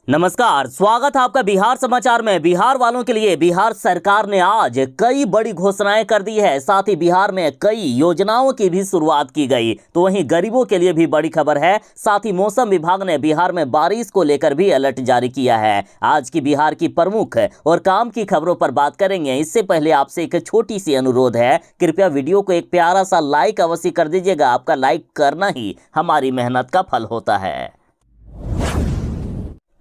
नमस्कार, स्वागत है आपका बिहार समाचार में। बिहार वालों के लिए बिहार सरकार ने आज कई बड़ी घोषणाएं कर दी है। साथ ही बिहार में कई योजनाओं की भी शुरुआत की गई। तो वहीं गरीबों के लिए भी बड़ी खबर है। साथ ही मौसम विभाग ने बिहार में बारिश को लेकर भी अलर्ट जारी किया है। आज की बिहार की प्रमुख और काम की खबरों पर बात करेंगे। इससे पहले आपसे एक छोटी सी अनुरोध है, कृपया वीडियो को एक प्यारा सा लाइक अवश्य कर दीजिएगा। आपका लाइक करना ही हमारी मेहनत का फल होता है।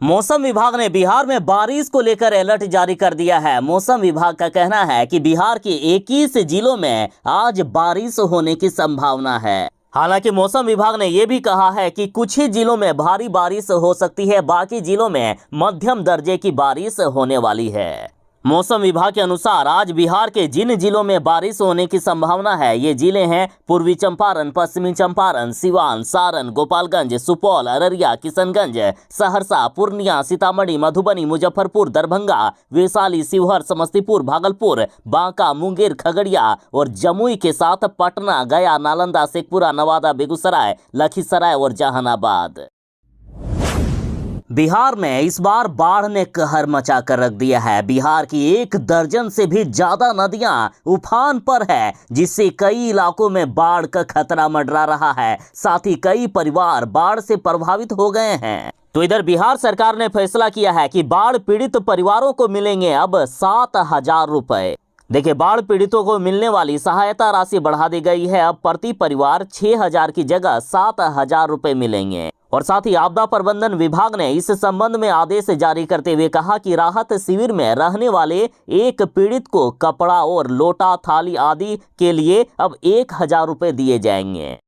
मौसम विभाग ने बिहार में बारिश को लेकर अलर्ट जारी कर दिया है। मौसम विभाग का कहना है कि बिहार के 21 जिलों में आज बारिश होने की संभावना है। हालांकि मौसम विभाग ने यह भी कहा है कि कुछ ही जिलों में भारी बारिश हो सकती है, बाकी जिलों में मध्यम दर्जे की बारिश होने वाली है। मौसम विभाग के अनुसार आज बिहार के जिन जिलों में बारिश होने की संभावना है, ये जिले हैं पूर्वी चंपारण, पश्चिमी चंपारण, सिवान, सारण, गोपालगंज, सुपौल, अररिया, किशनगंज, सहरसा, पूर्णिया, सीतामढ़ी, मधुबनी, मुजफ्फरपुर, दरभंगा, वैशाली, शिवहर, समस्तीपुर, भागलपुर, बांका, मुंगेर, खगड़िया और जमुई के साथ पटना, गया, नालंदा, शेखपुरा, नवादा, बेगूसराय, लखीसराय और जहानाबाद। बिहार में इस बार बाढ़ ने कहर मचा कर रख दिया है। बिहार की 1 दर्जन से भी ज्यादा नदियां उफान पर है, जिससे कई इलाकों में बाढ़ का खतरा मंडरा रहा है। साथ ही कई परिवार बाढ़ से प्रभावित हो गए हैं। तो इधर बिहार सरकार ने फैसला किया है कि बाढ़ पीड़ित परिवारों को मिलेंगे अब 7,000 रुपए। देखिए, बाढ़ पीड़ितों को मिलने वाली सहायता राशि बढ़ा दी गई है। अब प्रति परिवार 6,000 की जगह 7,000 रुपए मिलेंगे। और साथ ही आपदा प्रबंधन विभाग ने इस संबंध में आदेश जारी करते हुए कहा कि राहत शिविर में रहने वाले एक पीड़ित को कपड़ा और लोटा, थाली आदि के लिए अब 1,000 रुपए दिए जाएंगे।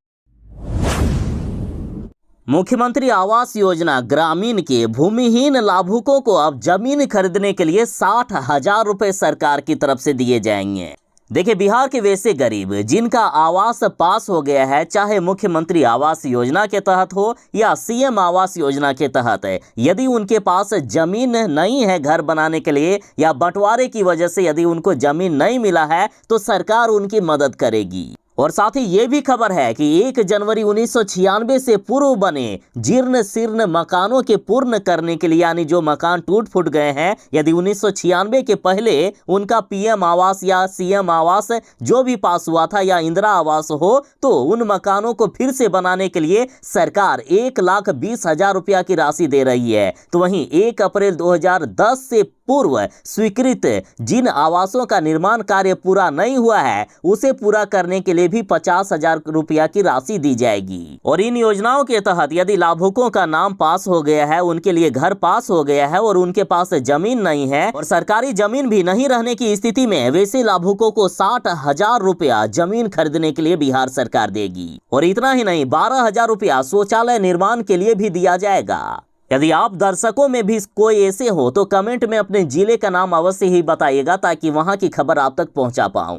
मुख्यमंत्री आवास योजना ग्रामीण के भूमिहीन लाभुकों को अब जमीन खरीदने के लिए 60,000 रुपए सरकार की तरफ से दिए जाएंगे। देखिए, बिहार के वैसे गरीब जिनका आवास पास हो गया है, चाहे मुख्यमंत्री आवास योजना के तहत हो या सीएम आवास योजना के तहत है, यदि उनके पास जमीन नहीं है घर बनाने के लिए या बंटवारे की वजह से यदि उनको जमीन नहीं मिला है, तो सरकार उनकी मदद करेगी। और साथ ही ये भी खबर है कि 1 जनवरी 1996 से पूर्व बने जीर्ण शीर्ण मकानों के पूर्ण करने के लिए, यानी जो मकान टूट फूट गए हैं, यदि 1996 के पहले उनका पीएम आवास या सीएम आवास जो भी पास हुआ था या इंदिरा आवास हो, तो उन मकानों को फिर से बनाने के लिए सरकार 1,20,000 रुपया की राशि दे रही है। तो वहीं 1 अप्रैल 2010 से पूर्व स्वीकृत जिन आवासों का निर्माण कार्य पूरा नहीं हुआ है, उसे पूरा करने के लिए भी 50,000 रुपया की राशि दी जाएगी। और इन योजनाओं के तहत यदि लाभुकों का नाम पास हो गया है, उनके लिए घर पास हो गया है और उनके पास जमीन नहीं है और सरकारी जमीन भी नहीं रहने की स्थिति में, वैसे लाभुकों को 60,000 रुपया जमीन खरीदने के लिए बिहार सरकार देगी। और इतना ही नहीं, 12,000 रुपया शौचालय निर्माण के लिए भी दिया जाएगा। यदि आप दर्शकों में भी कोई ऐसे हो तो कमेंट में अपने जिले का नाम अवश्य ही बताइएगा, ताकि वहां की खबर आप तक पहुंचा पाऊं।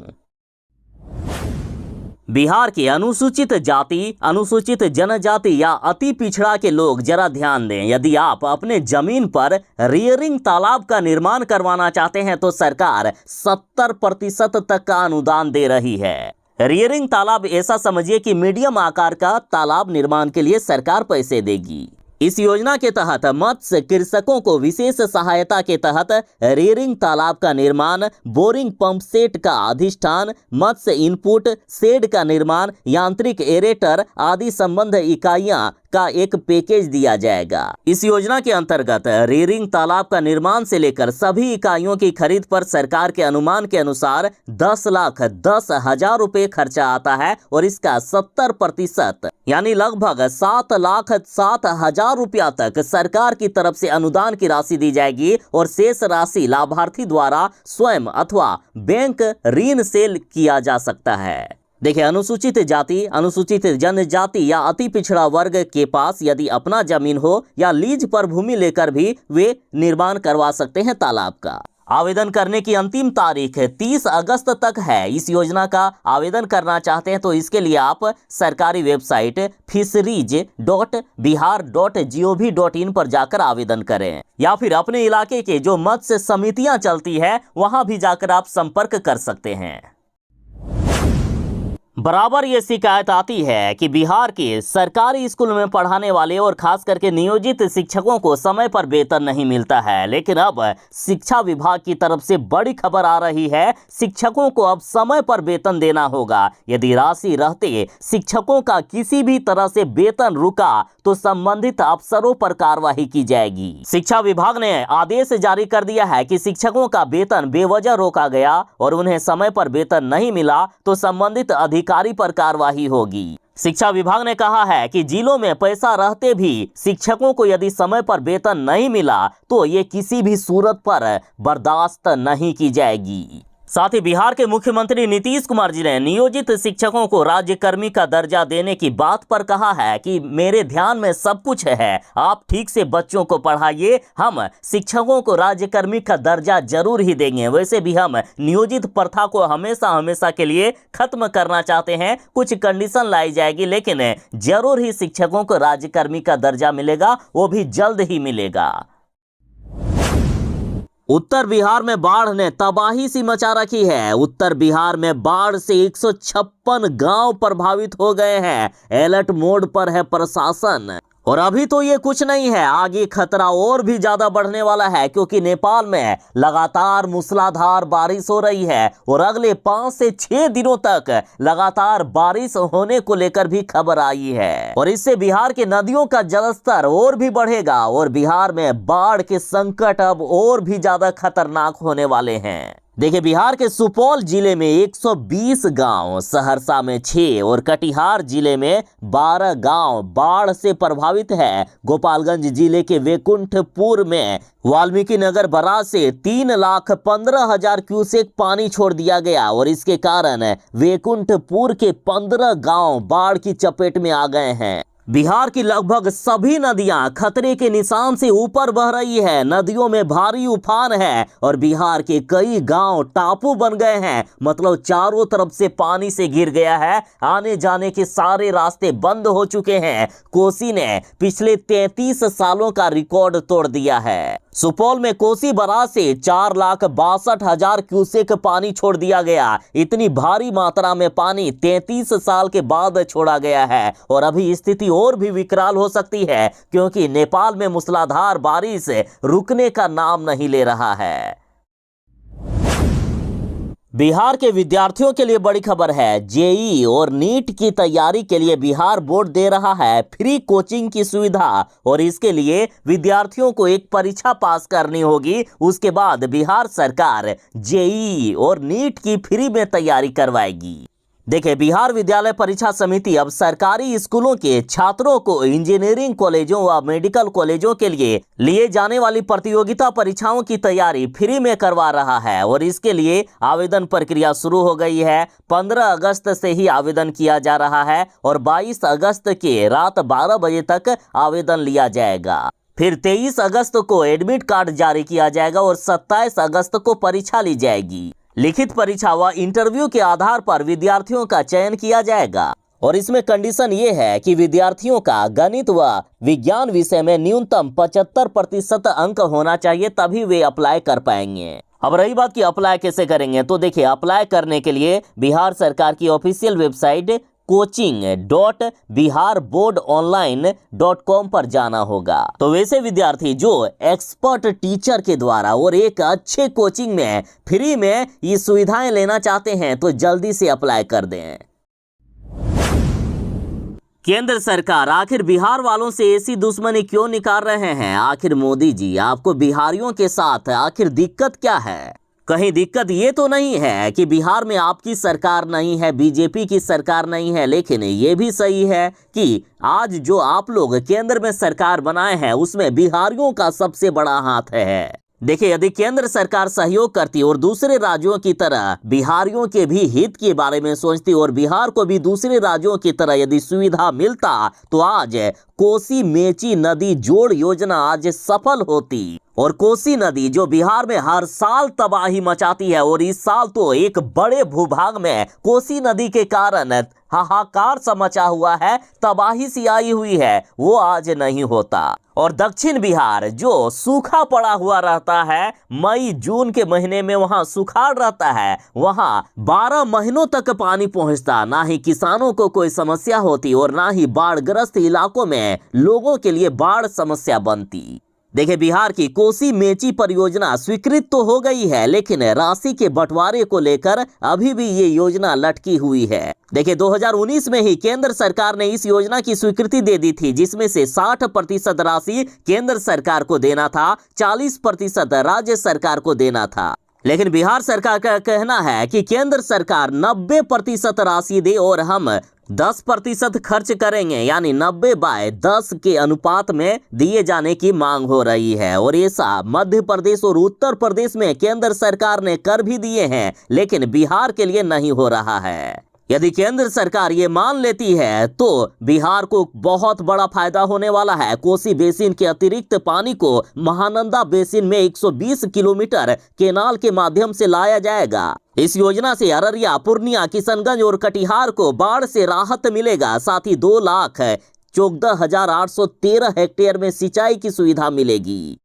बिहार के अनुसूचित जाति, अनुसूचित जनजाति या अति पिछड़ा के लोग जरा ध्यान दें। यदि आप अपने जमीन पर रियरिंग तालाब का निर्माण करवाना चाहते हैं, तो सरकार 70% तक का अनुदान दे रही है। रियरिंग तालाब ऐसा समझिए कि मीडियम आकार का तालाब निर्माण के लिए सरकार पैसे देगी। इस योजना के तहत मत्स्य कृषकों को विशेष सहायता के तहत रियरिंग तालाब का निर्माण, बोरिंग पंप सेट का अधिष्ठान, मत्स्य इनपुट शेड का निर्माण, यांत्रिक एरेटर आदि संबंध इकाइयां का एक पैकेज दिया जाएगा। इस योजना के अंतर्गत रियरिंग तालाब का निर्माण से लेकर सभी इकाइयों की खरीद पर सरकार के अनुमान के अनुसार 10,10,000 रुपए खर्चा आता है और इसका 70% यानी लगभग 7,07,000 रुपया तक सरकार की तरफ से अनुदान की राशि दी जाएगी और शेष राशि लाभार्थी द्वारा स्वयं अथवा बैंक ऋण से किया जा सकता है। देखिए, अनुसूचित जाति, अनुसूचित जनजाति या अति पिछड़ा वर्ग के पास यदि अपना जमीन हो या लीज पर भूमि लेकर भी वे निर्माण करवा सकते हैं तालाब का। आवेदन करने की अंतिम तारीख 30 अगस्त तक है। इस योजना का आवेदन करना चाहते हैं तो इसके लिए आप सरकारी वेबसाइट fisheries.bihar.gov.in पर जाकर आवेदन करें, या फिर अपने इलाके के जो मत्स्य समितियां चलती है वहां भी जाकर आप संपर्क कर सकते हैं। बराबर ये शिकायत आती है कि बिहार के सरकारी स्कूल में पढ़ाने वाले और खास करके नियोजित शिक्षकों को समय पर वेतन नहीं मिलता है। लेकिन अब शिक्षा विभाग की तरफ से बड़ी खबर आ रही है, शिक्षकों को अब समय पर वेतन देना होगा। यदि राशि रहते शिक्षकों का किसी भी तरह से वेतन रुका तो संबंधित अफसरों पर कार्रवाई की जाएगी। शिक्षा विभाग ने आदेश जारी कर दिया है कि शिक्षकों का वेतन बेवजह रोका गया और उन्हें समय पर वेतन नहीं मिला तो संबंधित अधिकारी पर कार्रवाई होगी। शिक्षा विभाग ने कहा है कि जिलों में पैसा रहते भी शिक्षकों को यदि समय पर वेतन नहीं मिला तो ये किसी भी सूरत पर बर्दाश्त नहीं की जाएगी। साथ ही बिहार के मुख्यमंत्री नीतीश कुमार जी ने नियोजित शिक्षकों को राज्यकर्मी का दर्जा देने की बात पर कहा है कि मेरे ध्यान में सब कुछ है, आप ठीक से बच्चों को पढ़ाइए, हम शिक्षकों को राज्यकर्मी का दर्जा जरूर ही देंगे। वैसे भी हम नियोजित प्रथा को हमेशा के लिए खत्म करना चाहते हैं। कुछ कंडीशन लाई जाएगी लेकिन जरूर ही शिक्षकों को राज्यकर्मी का दर्जा मिलेगा, वो भी जल्द ही मिलेगा। उत्तर बिहार में बाढ़ ने तबाही सी मचा रखी है। उत्तर बिहार में बाढ़ से 156 गांव प्रभावित हो गए हैं। अलर्ट मोड पर है प्रशासन। और अभी तो ये कुछ नहीं है, आगे खतरा और भी ज्यादा बढ़ने वाला है, क्योंकि नेपाल में लगातार मूसलाधार बारिश हो रही है और अगले 5 से 6 दिनों तक लगातार बारिश होने को लेकर भी खबर आई है। और इससे बिहार के नदियों का जलस्तर और भी बढ़ेगा और बिहार में बाढ़ के संकट अब और भी ज्यादा खतरनाक होने वाले हैं। देखिए, बिहार के सुपौल जिले में 120 गांव, सहरसा में 6 और कटिहार जिले में 12 गांव बाढ़ से प्रभावित है। गोपालगंज जिले के वेकुंठपुर में वाल्मीकि नगर बराज से 3,15,000 क्यूसेक पानी छोड़ दिया गया और इसके कारण वेकुंठपुर के 15 गांव बाढ़ की चपेट में आ गए हैं। बिहार की लगभग सभी नदियां खतरे के निशान से ऊपर बह रही है। नदियों में भारी उफान है और बिहार के कई गांव टापू बन गए हैं। मतलब चारों तरफ से पानी से घिर गया है। आने जाने के सारे रास्ते बंद हो चुके हैं। कोसी ने पिछले 33 सालों का रिकॉर्ड तोड़ दिया है। सुपौल में कोसी बराज से 4,62,000 क्यूसेक पानी छोड़ दिया गया। इतनी भारी मात्रा में पानी 33 साल के बाद छोड़ा गया है और अभी स्थिति और भी विकराल हो सकती है, क्योंकि नेपाल में मूसलाधार बारिश रुकने का नाम नहीं ले रहा है। बिहार के विद्यार्थियों के लिए बड़ी खबर है। जेईई और नीट की तैयारी के लिए बिहार बोर्ड दे रहा है फ्री कोचिंग की सुविधा और इसके लिए विद्यार्थियों को एक परीक्षा पास करनी होगी। उसके बाद बिहार सरकार जेईई और नीट की फ्री में तैयारी करवाएगी। देखिए, बिहार विद्यालय परीक्षा समिति अब सरकारी स्कूलों के छात्रों को इंजीनियरिंग कॉलेजों व मेडिकल कॉलेजों के लिए जाने वाली प्रतियोगिता परीक्षाओं की तैयारी फ्री में करवा रहा है और इसके लिए आवेदन प्रक्रिया शुरू हो गई है। 15 अगस्त से ही आवेदन किया जा रहा है और 22 अगस्त के रात 12 बजे तक आवेदन लिया जाएगा। फिर 23 अगस्त को एडमिट कार्ड जारी किया जाएगा और 27 अगस्त को परीक्षा ली जाएगी। लिखित परीक्षा व इंटरव्यू के आधार पर विद्यार्थियों का चयन किया जाएगा और इसमें कंडीशन ये है कि विद्यार्थियों का गणित व विज्ञान विषय में न्यूनतम 75% अंक होना चाहिए, तभी वे अप्लाई कर पाएंगे। अब रही बात कि अप्लाई कैसे करेंगे, तो देखिए, अप्लाई करने के लिए बिहार सरकार की ऑफिशियल वेबसाइट coaching.biharboardonline.com पर जाना होगा। तो वैसे विद्यार्थी जो एक्सपर्ट टीचर के द्वारा और एक अच्छे कोचिंग में फ्री में ये सुविधाएं लेना चाहते हैं तो जल्दी से अप्लाई कर दें। केंद्र सरकार आखिर बिहार वालों से ऐसी दुश्मनी क्यों निकाल रहे हैं? आखिर मोदी जी, आपको बिहारियों के साथ आखिर दिक्कत क्या है? कहीं दिक्कत ये तो नहीं है कि बिहार में आपकी सरकार नहीं है, बीजेपी की सरकार नहीं है, लेकिन ये भी सही है कि आज जो आप लोग केंद्र में सरकार बनाए हैं उसमें बिहारियों का सबसे बड़ा हाथ है। देखिए, यदि केंद्र सरकार सहयोग करती और दूसरे राज्यों की तरह बिहारियों के भी हित के बारे में सोचती और बिहार को भी दूसरे राज्यों की तरह यदि सुविधा मिलता तो आज कोसी मेची नदी जोड़ योजना आज सफल होती। और कोसी नदी जो बिहार में हर साल तबाही मचाती है और इस साल तो एक बड़े भूभाग में कोसी नदी के कारण हाहाकार सा मचा हुआ है, तबाही सी आई हुई है, वो आज नहीं होता। और दक्षिण बिहार जो सूखा पड़ा हुआ रहता है, मई जून के महीने में वहां सुखाड़ रहता है, वहां 12 महीनों तक पानी पहुंचता, ना ही किसानों को कोई समस्या होती और ना ही बाढ़ग्रस्त इलाकों में लोगों के लिए बाढ़ समस्या बनती। देखिए, बिहार की कोसी मेची परियोजना स्वीकृत तो हो गई है, लेकिन राशि के बंटवारे को लेकर अभी भी ये योजना लटकी हुई है। देखिए, 2019 में ही केंद्र सरकार ने इस योजना की स्वीकृति दे दी थी, जिसमें से 60% राशि केंद्र सरकार को देना था, 40% राज्य सरकार को देना था। लेकिन बिहार सरकार का कहना है कि केंद्र सरकार 90% राशि दे और हम 10% खर्च करेंगे, यानी 90/10 के अनुपात में दिए जाने की मांग हो रही है। और ऐसा मध्य प्रदेश और उत्तर प्रदेश में केंद्र सरकार ने कर भी दिए हैं, लेकिन बिहार के लिए नहीं हो रहा है। यदि केंद्र सरकार ये मान लेती है तो बिहार को बहुत बड़ा फायदा होने वाला है। कोसी बेसिन के अतिरिक्त पानी को महानंदा बेसिन में 120 किलोमीटर केनाल के माध्यम से लाया जाएगा। इस योजना से अररिया, पूर्णिया, किशनगंज और कटिहार को बाढ़ से राहत मिलेगा। साथ ही 2,14,813 हेक्टेयर में सिंचाई की सुविधा मिलेगी।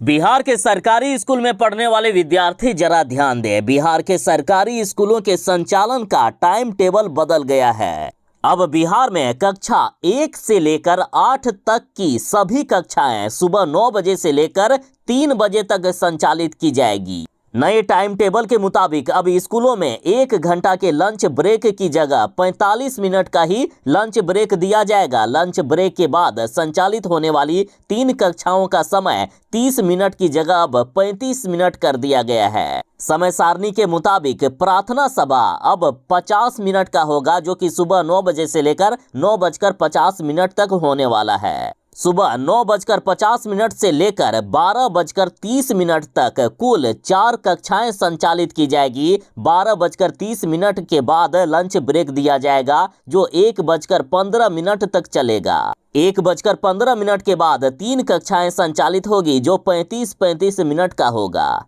बिहार के सरकारी स्कूल में पढ़ने वाले विद्यार्थी जरा ध्यान दें। बिहार के सरकारी स्कूलों के संचालन का टाइम टेबल बदल गया है। अब बिहार में कक्षा 1 से लेकर 8 तक की सभी कक्षाएं सुबह 9 बजे से लेकर 3 बजे तक संचालित की जाएगी। नए टाइम टेबल के मुताबिक अब स्कूलों में 1 घंटा के लंच ब्रेक की जगह 45 मिनट का ही लंच ब्रेक दिया जाएगा। लंच ब्रेक के बाद संचालित होने वाली 3 कक्षाओं का समय 30 मिनट की जगह अब 35 मिनट कर दिया गया है। समय सारणी के मुताबिक प्रार्थना सभा अब 50 मिनट का होगा, जो कि सुबह 9 बजे से लेकर 9:50 तक होने वाला है। सुबह 9:50 से लेकर 12:30 तक कुल 4 कक्षाएं संचालित की जाएगी। 12:30 के बाद लंच ब्रेक दिया जाएगा, जो 1:15 तक चलेगा। 1:15 के बाद 3 कक्षाएं संचालित होगी, जो 35 मिनट का होगा।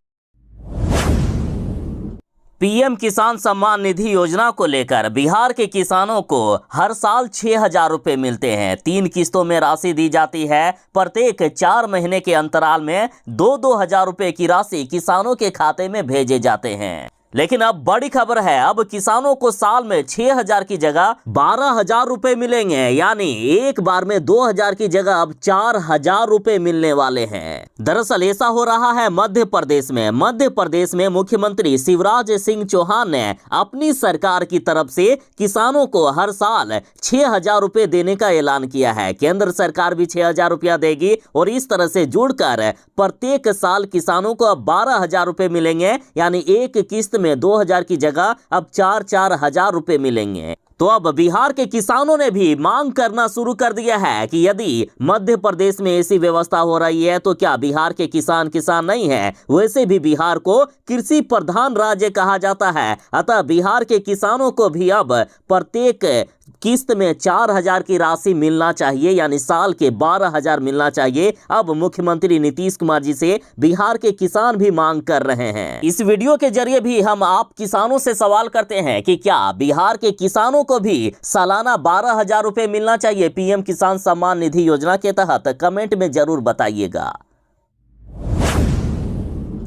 पीएम किसान सम्मान निधि योजना को लेकर बिहार के किसानों को हर साल 6,000 रुपये मिलते हैं। 3 किस्तों में राशि दी जाती है। प्रत्येक 4 महीने के अंतराल में 2-2 हजार रुपये की राशि किसानों के खाते में भेजे जाते हैं। लेकिन अब बड़ी खबर है, अब किसानों को साल में 6,000 की जगह 12,000 रुपये मिलेंगे, यानी एक बार में 2,000 की जगह अब 4,000 रुपये मिलने वाले हैं। दरअसल ऐसा हो रहा है मध्य प्रदेश में। मध्य प्रदेश में मुख्यमंत्री शिवराज सिंह चौहान ने अपनी सरकार की तरफ से किसानों को हर साल 6,000 रुपये देने का ऐलान किया है। केंद्र सरकार भी 6,000 रुपया देगी और इस तरह से जुड़कर प्रत्येक साल किसानों को अब 12,000 रुपये मिलेंगे, यानी एक किस्त में 2,000 की जगह अब 4-4 हजार रुपए मिलेंगे। तो अब बिहार के किसानों ने भी मांग करना शुरू कर दिया है कि यदि मध्य प्रदेश में ऐसी व्यवस्था हो रही है तो क्या बिहार के किसान नहीं है? वैसे भी बिहार को कृषि प्रधान राज्य कहा जाता है, अतः बिहार के किसानों को भी अब प्रत्येक किस्त में 4,000 की राशि मिलना चाहिए, यानी साल के 12,000 मिलना चाहिए। अब मुख्यमंत्री नीतीश कुमार जी से बिहार के किसान भी मांग कर रहे हैं। इस वीडियो के जरिए भी हम आप किसानों से सवाल करते हैं कि क्या बिहार के किसानों को भी सालाना 12,000 रुपये मिलना चाहिए पीएम किसान सम्मान निधि योजना के तहत? कमेंट में जरूर बताइएगा।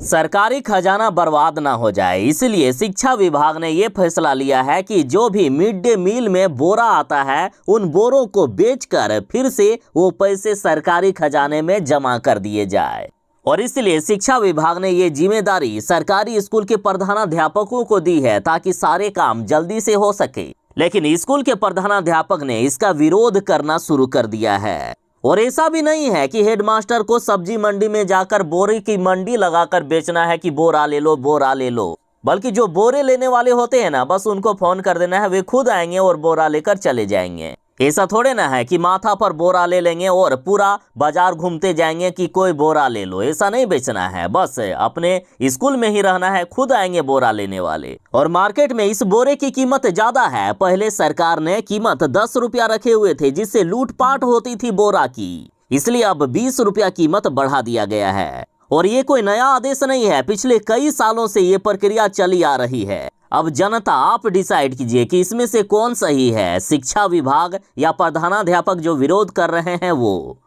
सरकारी खजाना बर्बाद ना हो जाए, इसलिए शिक्षा विभाग ने यह फैसला लिया है कि जो भी मिड डे मील में बोरा आता है, उन बोरों को बेचकर फिर से वो पैसे सरकारी खजाने में जमा कर दिए जाए। और इसलिए शिक्षा विभाग ने ये जिम्मेदारी सरकारी स्कूल के प्रधानाध्यापकों को दी है, ताकि सारे काम जल्दी से हो सके। लेकिन स्कूल के प्रधानाध्यापक ने इसका विरोध करना शुरू कर दिया है। और ऐसा भी नहीं है कि हेडमास्टर को सब्जी मंडी में जाकर बोरे की मंडी लगाकर बेचना है कि बोरा ले लो, बोरा ले लो, बल्कि जो बोरे लेने वाले होते हैं ना, बस उनको फोन कर देना है, वे खुद आएंगे और बोरा लेकर चले जाएंगे। ऐसा थोड़े ना है कि माथा पर बोरा ले लेंगे और पूरा बाजार घूमते जाएंगे कि कोई बोरा ले लो। ऐसा नहीं बेचना है, बस अपने स्कूल में ही रहना है, खुद आएंगे बोरा लेने वाले। और मार्केट में इस बोरे की कीमत ज्यादा है। पहले सरकार ने कीमत 10 रुपया रखे हुए थे, जिससे लूटपाट होती थी बोरा की, इसलिए अब 20 रुपया कीमत बढ़ा दिया गया है। और ये कोई नया आदेश नहीं है, पिछले कई सालों से ये प्रक्रिया चली आ रही है। अब जनता आप डिसाइड कीजिए कि इसमें से कौन सही है, शिक्षा विभाग या प्रधानाध्यापक जो विरोध कर रहे हैं वो।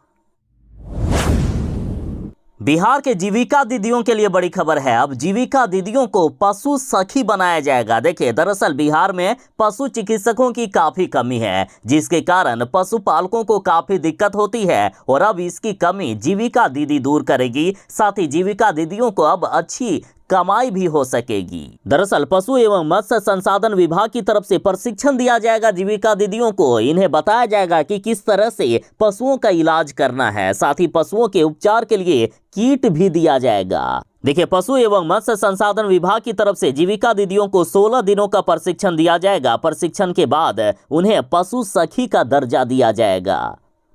बिहार के जीविका दीदियों के लिए बड़ी खबर है। अब जीविका दीदियों को पशु सखी बनाया जाएगा। देखिए, दरअसल बिहार में पशु चिकित्सकों की काफी कमी है, जिसके कारण पशुपालकों को काफी दिक्कत होती है और अब इसकी कमी जीविका दीदी दूर करेगी। साथ ही जीविका दीदियों को अब अच्छी कमाई भी हो सकेगी। दरअसल पशु एवं मत्स्य संसाधन विभाग की तरफ से प्रशिक्षण दिया जाएगा जीविका दीदियों को। इन्हें बताया जाएगा कि किस तरह से पशुओं का इलाज करना है। साथ ही पशुओं के उपचार के लिए किट भी दिया जाएगा। देखिए, पशु एवं मत्स्य संसाधन विभाग की तरफ से जीविका दीदियों को 16 दिनों का प्रशिक्षण दिया जाएगा। प्रशिक्षण के बाद उन्हें पशु सखी का दर्जा दिया जाएगा।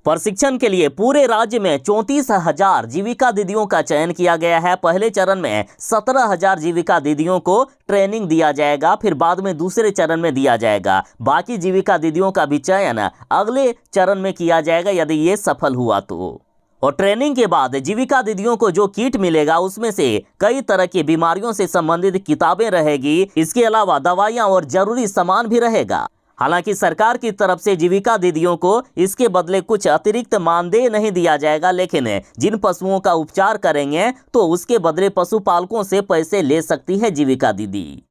प्रशिक्षण के लिए पूरे राज्य में 34,000 जीविका दीदियों का चयन किया गया है। पहले चरण में 17,000 जीविका दीदियों को ट्रेनिंग दिया जाएगा, फिर बाद में दूसरे चरण में दिया जाएगा। बाकी जीविका दीदियों का भी चयन अगले चरण में किया जाएगा यदि ये सफल हुआ तो। और ट्रेनिंग के बाद जीविका दीदियों को जो किट मिलेगा उसमें से कई तरह की बीमारियों से संबंधित किताबें रहेगी। इसके अलावा दवाइयां और जरूरी सामान भी रहेगा। हालांकि सरकार की तरफ से जीविका दीदियों को इसके बदले कुछ अतिरिक्त मानदेय नहीं दिया जाएगा, लेकिन जिन पशुओं का उपचार करेंगे तो उसके बदले पशुपालकों से पैसे ले सकती है जीविका दीदी।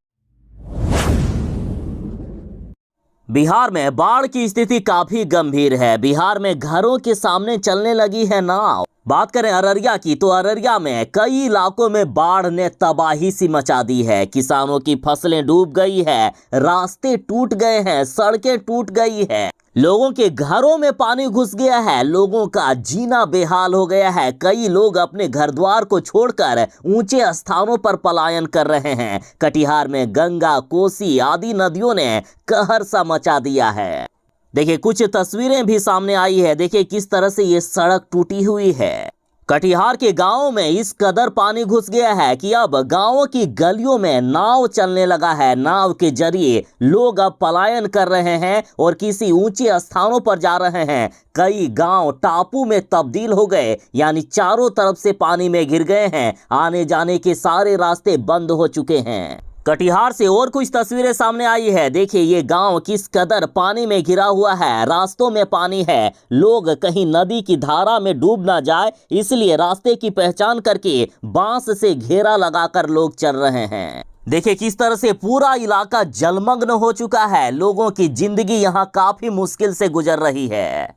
बिहार में बाढ़ की स्थिति काफी गंभीर है। बिहार में घरों के सामने चलने लगी है नाव। बात करें अररिया की तो अररिया में कई इलाकों में बाढ़ ने तबाही सी मचा दी है। किसानों की फसलें डूब गई है, रास्ते टूट गए हैं, सड़कें टूट गई है, लोगों के घरों में पानी घुस गया है, लोगों का जीना बेहाल हो गया है। कई लोग अपने घर द्वार को छोड़कर ऊंचे स्थानों पर पलायन कर रहे हैं। कटिहार में गंगा, कोसी आदि नदियों ने कहर सा मचा दिया है। देखिए, कुछ तस्वीरें भी सामने आई है। देखिए किस तरह से ये सड़क टूटी हुई है। कटिहार के गांवों में इस कदर पानी घुस गया है कि अब गांवों की गलियों में नाव चलने लगा है। नाव के जरिए लोग अब पलायन कर रहे हैं और किसी ऊंचे स्थानों पर जा रहे हैं। कई गांव टापू में तब्दील हो गए, यानी चारों तरफ से पानी में घिर गए हैं। आने जाने के सारे रास्ते बंद हो चुके हैं। कटिहार से और कुछ तस्वीरें सामने आई है। देखिए ये गांव किस कदर पानी में घिरा हुआ है। रास्तों में पानी है। लोग कहीं नदी की धारा में डूब ना जाए इसलिए रास्ते की पहचान करके बांस से घेरा लगाकर लोग चल रहे हैं। देखिए किस तरह से पूरा इलाका जलमग्न हो चुका है। लोगों की जिंदगी यहाँ काफी मुश्किल से गुजर रही है।